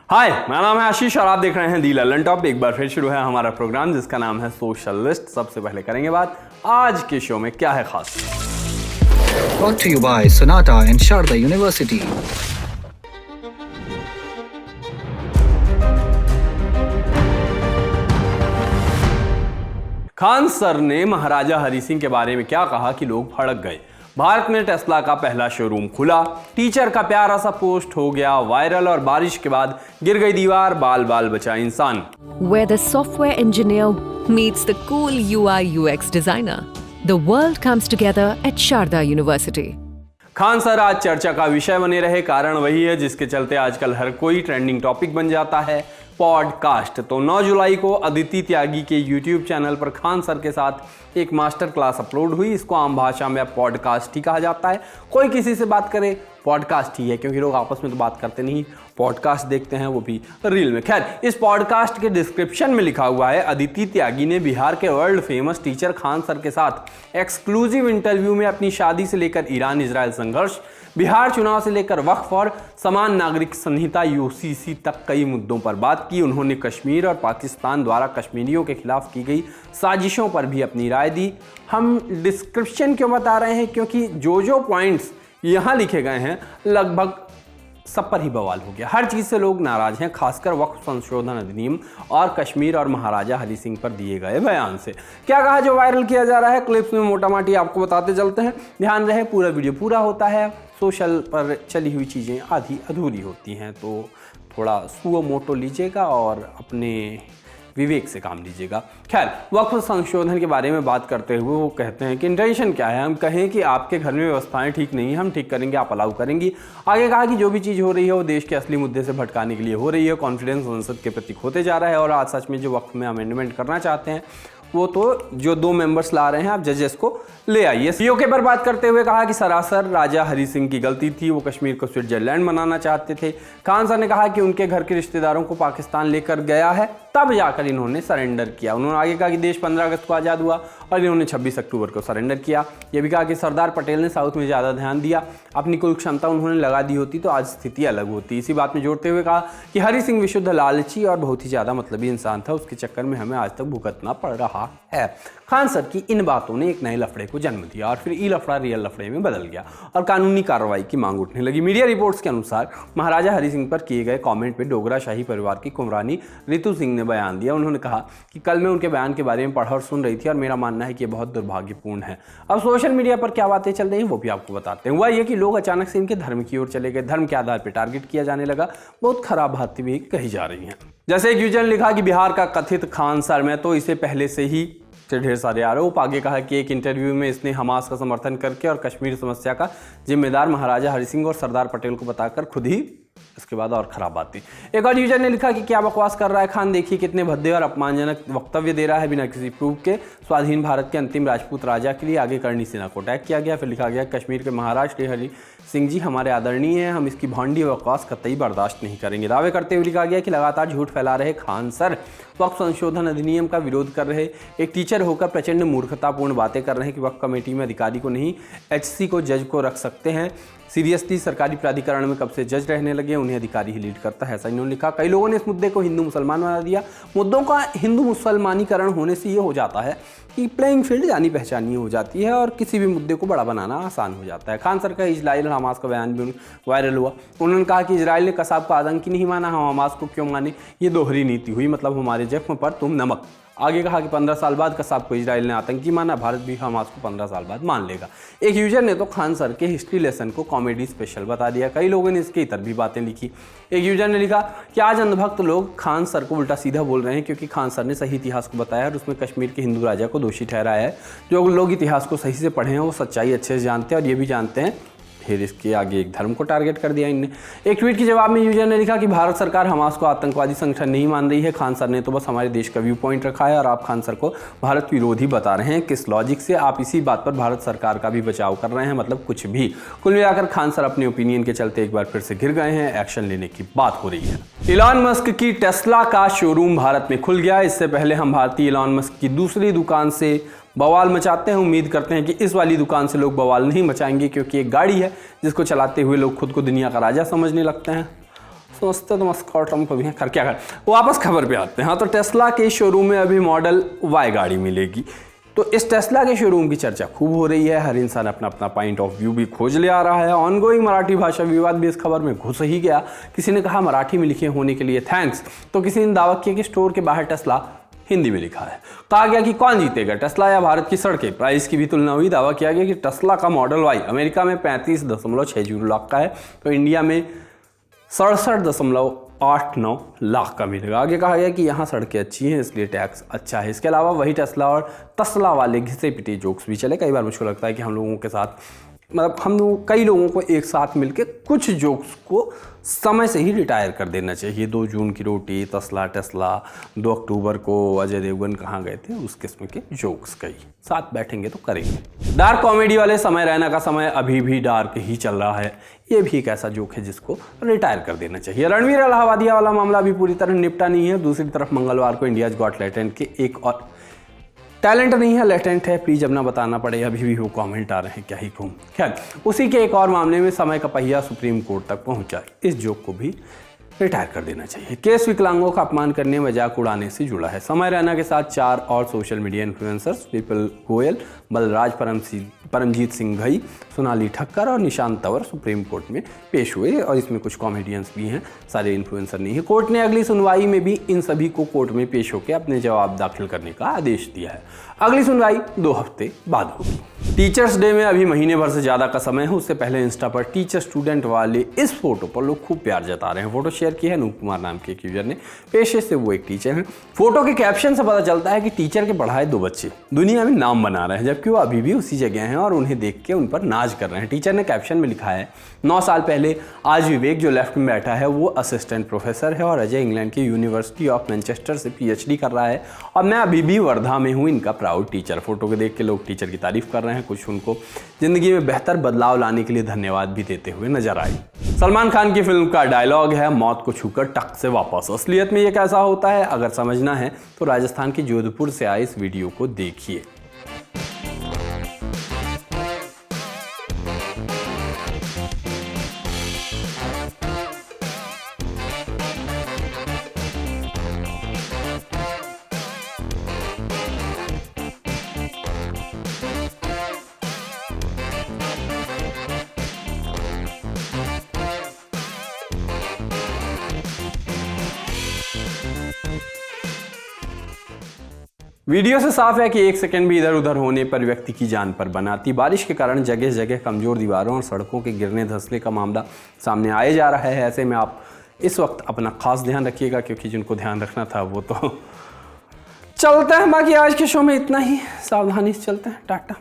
हाय, मेरा नाम है आशीष और आप देख रहे हैं दी ललन टॉप। एक बार फिर शुरू है हमारा प्रोग्राम जिसका नाम है सोशल लिस्ट। सबसे पहले करेंगे बात आज के शो में क्या है खास। Brought to you by Sonata and Sharda University. Khan sir ने महाराजा हरि सिंह के बारे में क्या कहा कि लोग भड़क गए। भारत में टेस्ला का पहला शोरूम खुला, टीचर का प्यारा सा पोस्ट हो गया वायरल और बारिश के बाद गिर गई दीवार, बाल बाल बचा इंसान। Where the software engineer meets the cool UI UX designer, the world comes together at Sharda University. Khan sir आज चर्चा का विषय बने रहे। कारण वही है जिसके चलते आजकल हर कोई ट्रेंडिंग टॉपिक बन जाता है, पॉडकास्ट। तो 9 जुलाई को अदिति त्यागी के YouTube चैनल पर खान सर के साथ एक मास्टर क्लास अपलोड हुई। इसको आम भाषा में अब पॉडकास्ट ही कहा जाता है। कोई किसी से बात करे पॉडकास्ट ही है, क्योंकि लोग आपस में तो बात करते नहीं, पॉडकास्ट देखते हैं, वो भी रील में। खैर, इस पॉडकास्ट के डिस्क्रिप्शन में लिखा हुआ है अदिति त्यागी ने बिहार के world famous teacher Khan sir के साथ एक्सक्लूसिव इंटरव्यू में अपनी शादी से लेकर ईरान इजराइल संघर्ष, बिहार चुनाव से लेकर वक्फ और समान नागरिक संहिता यूसीसी तक कई मुद्दों पर बात की। उन्होंने कश्मीर और पाकिस्तान द्वारा कश्मीरियों के खिलाफ की गई साजिशों पर भी अपनी राय दी। हम डिस्क्रिप्शन क्यों बता रहे हैं, क्योंकि जो पॉइंट्स यहाँ लिखे गए हैं लगभग सब पर ही बवाल हो गया। हर चीज़ से लोग नाराज हैं, खासकर वक्फ संशोधन अधिनियम और कश्मीर और महाराजा हरि सिंह पर दिए गए बयान से। क्या कहा जो वायरल किया जा रहा है, क्लिप्स में मोटा माटी आपको बताते चलते हैं। ध्यान रहे पूरा वीडियो पूरा होता है। सोशल पर चली हुई चीज़ें आधी अधूरी होती हैं, तो थोड़ा सुओ मोटो लीजिएगा और अपने विवेक से काम लीजिएगा। खैर, वक्फ संशोधन के बारे में बात करते हुए वो कहते हैं कि इंटेंशन क्या है, हम कहें कि आपके घर में व्यवस्थाएं ठीक नहीं है, हम ठीक करेंगे, आप अलाउ करेंगी। आगे कहा कि जो भी चीज़ हो रही है वो देश के असली मुद्दे से भटकाने के लिए हो रही है। कॉन्फिडेंस संसद के प्रति खोते जा रहा है और आज सच में जो वक्फ में अमेंडमेंट करना चाहते हैं वो तो जो 2 मेंबर्स ला रहे हैं, आप जजेस को ले आइए। पीओके पर बात करते हुए कहा कि सरासर राजा हरि सिंह की गलती थी, वो कश्मीर को स्विट्जरलैंड बनाना चाहते थे। खान सर ने कहा कि उनके घर के रिश्तेदारों को पाकिस्तान लेकर गया है, तब जाकर इन्होंने सरेंडर किया। उन्होंने आगे कहा कि देश 15 अगस्त को आज़ाद हुआ और इन्होंने 26 अक्टूबर को सरेंडर किया। यह भी कहा कि सरदार पटेल ने साउथ में ज़्यादा ध्यान दिया, अपनी कुल क्षमता उन्होंने लगा दी होती तो आज स्थिति अलग होती। इसी बात में जोड़ते हुए कहा कि हरि सिंह विशुद्ध लालची और बहुत ही ज़्यादा मतलबी इंसान था, उसके चक्कर में हमें आज तक भुगतना पड़ रहा है। खान सर की इन बातों ने एक नए लफड़े को जन्म दिया और फिर ई लफड़ा रियल लफड़े में बदल गया और कानूनी कार्रवाई की मांग उठने लगी। मीडिया रिपोर्ट्स के अनुसार महाराजा हरि सिंह पर किए गए कमेंट पे डोगरा शाही परिवार की कुमरानी रितु सिंह ने बयान दिया। उन्होंने कहा कि कल मैं उनके बयान के बारे में पढ़ा और सुन रही थी और मेरा मानना है कि यह बहुत दुर्भाग्यपूर्ण है। अब सोशल मीडिया पर क्या बातें चल रही हैं वो भी आपको बताते हैं। हुआ ये कि लोग अचानक से इनके धर्म की ओर चले गए, धर्म के आधार पर टारगेट किया जाने लगा। बहुत खराब बातें भी कही जा रही हैं। जैसे एक यूजर ने लिखा कि बिहार का कथित खान सर, मैं तो इसे पहले से ही ढेर सारे आरोप। आगे कहा कि एक इंटरव्यू में इसने हमास का समर्थन करके और कश्मीर समस्या का जिम्मेदार महाराजा हरि सिंह और सरदार पटेल को बताकर खुद ही इसके बाद और खराब बात थी। एक और यूजर ने लिखा कि क्या बकवास कर रहा है खान, देखिए कितने भद्दे और अपमानजनक वक्तव्य दे रहा है बिना किसी प्रूफ के। स्वाधीन भारत के अंतिम राजपूत राजा के लिए आगे करणी सेना को टैग किया गया। फिर लिखा गया कश्मीर के महाराज श्री हरि सिंह जी हमारे आदरणीय हैं, हम इसकी भौंडी बकवास कतई बर्दाश्त नहीं करेंगे। दावे करते हुए लिखा गया कि लगातार झूठ फैला रहे खान सर, वक्फ संशोधन अधिनियम का विरोध कर रहे एक टीचर होकर प्रचंड मूर्खतापूर्ण बातें कर रहे हैं कि वक्फ कमेटी में अधिकारी को नहीं एचसी को जज को रख सकते हैं। सीरियसली सरकारी प्राधिकरण में कब से जज रहने लगे, उन्हें अधिकारी ही लीड करता है, ऐसा इन्होंने लिखा। कई लोगों ने इस मुद्दे को हिंदू मुसलमान बना दिया। मुद्दों का हिंदू मुसलमानीकरण होने से ये हो जाता है कि प्लेइंग फील्ड जानी पहचानी हो जाती है और किसी भी मुद्दे को बड़ा बनाना आसान हो जाता है। खान सर का इजराइल और हमास का बयान भी वायरल हुआ। उन्होंने कहा कि इजराइल ने कसाब को आतंकी नहीं माना, हम हमास को क्यों माने, ये दोहरी नीति हुई, मतलब हमारे जख्म पर तुम नमक। आगे कहा कि 15 साल बाद कसाब को इजराइल ने आतंकी माना, भारत भी हमास को 15 साल बाद मान लेगा। एक यूजर ने तो खान सर के हिस्ट्री लेसन को कॉमेडी स्पेशल बता दिया। कई लोगों ने इसके इतर भी बातें लिखी। एक यूजर ने लिखा कि आज अंधभक्त लोग खान सर को उल्टा सीधा बोल रहे हैं, क्योंकि खान सर ने सही इतिहास को बताया और उसमें कश्मीर के हिंदू राजा को दोषी ठहराया है। जो लोग इतिहास को सही से पढ़े हैं वो सच्चाई अच्छे से जानते हैं और ये भी जानते हैं। फिर इसके आगे एक धर्म को टारगेट कर दिया इनने। एक ट्वीट के जवाब में यूजर ने लिखा कि भारत सरकार हमास को आतंकवादी संगठन नहीं मान रही है, खान सर ने तो बस हमारे देश का व्यू पॉइंट रखा है और आप खान सर को भारत विरोधी बता रहे हैं। किस लॉजिक से आप इसी बात पर भारत सरकार का भी बचाव कर रहे हैं, मतलब कुछ भी। कुल मिलाकर खान सर अपने ओपिनियन के चलते एक बार फिर से घिर गए हैं। एक्शन लेने की बात हो रही है। इलॉन मस्क की टेस्ला का शोरूम भारत में खुल गया। इससे पहले हम भारतीय इलॉन मस्क की दूसरी दुकान से बवाल मचाते हैं। उम्मीद करते हैं कि इस वाली दुकान से लोग बवाल नहीं मचाएंगे, क्योंकि एक गाड़ी है जिसको चलाते हुए लोग खुद को दुनिया का राजा समझने लगते हैं। नमस्ते नमस्कार ट्रम्प अभी कर क्या कर वापस खबर पे आते हैं। हाँ, तो टेस्ला के शोरूम में अभी मॉडल वाई गाड़ी मिलेगी। तो इस टेस्ला के शोरूम की चर्चा खूब हो रही है, हर इंसान अपना अपना पॉइंट ऑफ व्यू भी खोज ले आ रहा है। ऑनगोइंग मराठी भाषा विवाद भी इस खबर में घुस ही गया। किसी ने कहा मराठी में लिखे होने के लिए थैंक्स, तो किसी ने दावा किया कि स्टोर के बाहर टेस्ला हिंदी में लिखा है। कहा गया कि कौन जीतेगा, टेस्ला या भारत की सड़कें। प्राइस की भी तुलना हुई। दावा किया गया कि टेस्ला का मॉडल वाई अमेरिका में 35.60 लाख का है, तो इंडिया में 67.89 लाख का मिलेगा। आगे कहा गया कि यहाँ सड़कें अच्छी हैं इसलिए टैक्स अच्छा है। इसके अलावा वही टेस्ला और तस्ला वाले घिसे पिटे जोक्स भी चले। कई बार मुझको लगता है कि हम लोगों के साथ कई लोगों को एक साथ मिलकर कुछ जोक्स को समय से ही रिटायर कर देना चाहिए। 2 जून की रोटी, तस्ला टेस्ला, 2 अक्टूबर को अजय देवगन कहाँ गए थे, उस किस्म के जोक्स कई साथ बैठेंगे तो करेंगे। डार्क कॉमेडी वाले समय रैना का समय अभी भी डार्क ही चल रहा है। ये भी एक ऐसा जोक है जिसको रिटायर कर देना चाहिए। रणवीर इलाहाबादिया वाला मामला अभी पूरी तरह निपटा नहीं है। दूसरी तरफ मंगलवार को इंडियाज गॉट टैलेंट के एक और टैलेंट नहीं है, लेटेंट है, प्लीज अब ना बताना पड़े, अभी भी वो कमेंट आ रहे हैं, क्या ही कहूँ। खैर, उसी के एक और मामले में समय का पहिया सुप्रीम कोर्ट तक पहुंचा। इस जोक को भी रिटायर कर देना चाहिए। केस विकलांगों का अपमान करने, मजाक उड़ाने से जुड़ा है। समय रैना के साथ 4 और social media influencers Vipul Goyal, Balraj Paramjit Singh Ghai, Sonali Thakkar और निशांत तंवर सुप्रीम कोर्ट में पेश हुए, और इसमें कुछ कॉमेडियंस भी हैं, सारे इन्फ्लुएंसर नहीं है। कोर्ट ने अगली सुनवाई में भी इन सभी को कोर्ट में पेश होकर अपने जवाब दाखिल करने का आदेश दिया है। अगली सुनवाई 2 हफ्ते बाद होगी। टीचर्स डे में अभी महीने भर से ज़्यादा का समय है। उससे पहले इंस्टा पर टीचर स्टूडेंट वाले इस फोटो पर लोग खूब प्यार जता रहे हैं। फोटो शेयर की है अनूप कुमार नाम के एक यूजर ने। पेशे से वो एक टीचर हैं। फोटो के कैप्शन से पता चलता है कि टीचर के पढ़ाए 2 बच्चे दुनिया में नाम बना रहे हैं, जबकि वो अभी भी उसी जगह हैं और उन्हें देख के उन पर नाज कर रहे हैं। टीचर ने कैप्शन में लिखा है, 9 साल पहले आज विवेक जो लेफ्ट में बैठा है वो असिस्टेंट प्रोफेसर है और अजय इंग्लैंड की यूनिवर्सिटी ऑफ मैनचेस्टर से PhD कर रहा है और मैं अभी भी वर्धा में हूँ इनका प्राउड टीचर। फोटो को देख के लोग टीचर की तारीफ कर रहे हैं, कुछ उनको जिंदगी में बेहतर बदलाव लाने के लिए धन्यवाद भी देते हुए नजर आए। सलमान खान की फिल्म का डायलॉग है, मौत को छूकर टक से वापस। असलियत में ये कैसा होता है अगर समझना है तो राजस्थान के जोधपुर से आए इस वीडियो को देखिए। वीडियो से साफ है कि 1 सेकंड भी इधर उधर होने पर व्यक्ति की जान पर बनाती। बारिश के कारण जगह जगह कमजोर दीवारों और सड़कों के गिरने धंसने का मामला सामने आए जा रहा है। ऐसे में आप इस वक्त अपना खास ध्यान रखिएगा, क्योंकि जिनको ध्यान रखना था वो तो चलते हैं। बाकी आज के शो में इतना ही, सावधानी से चलते हैं। टाटा।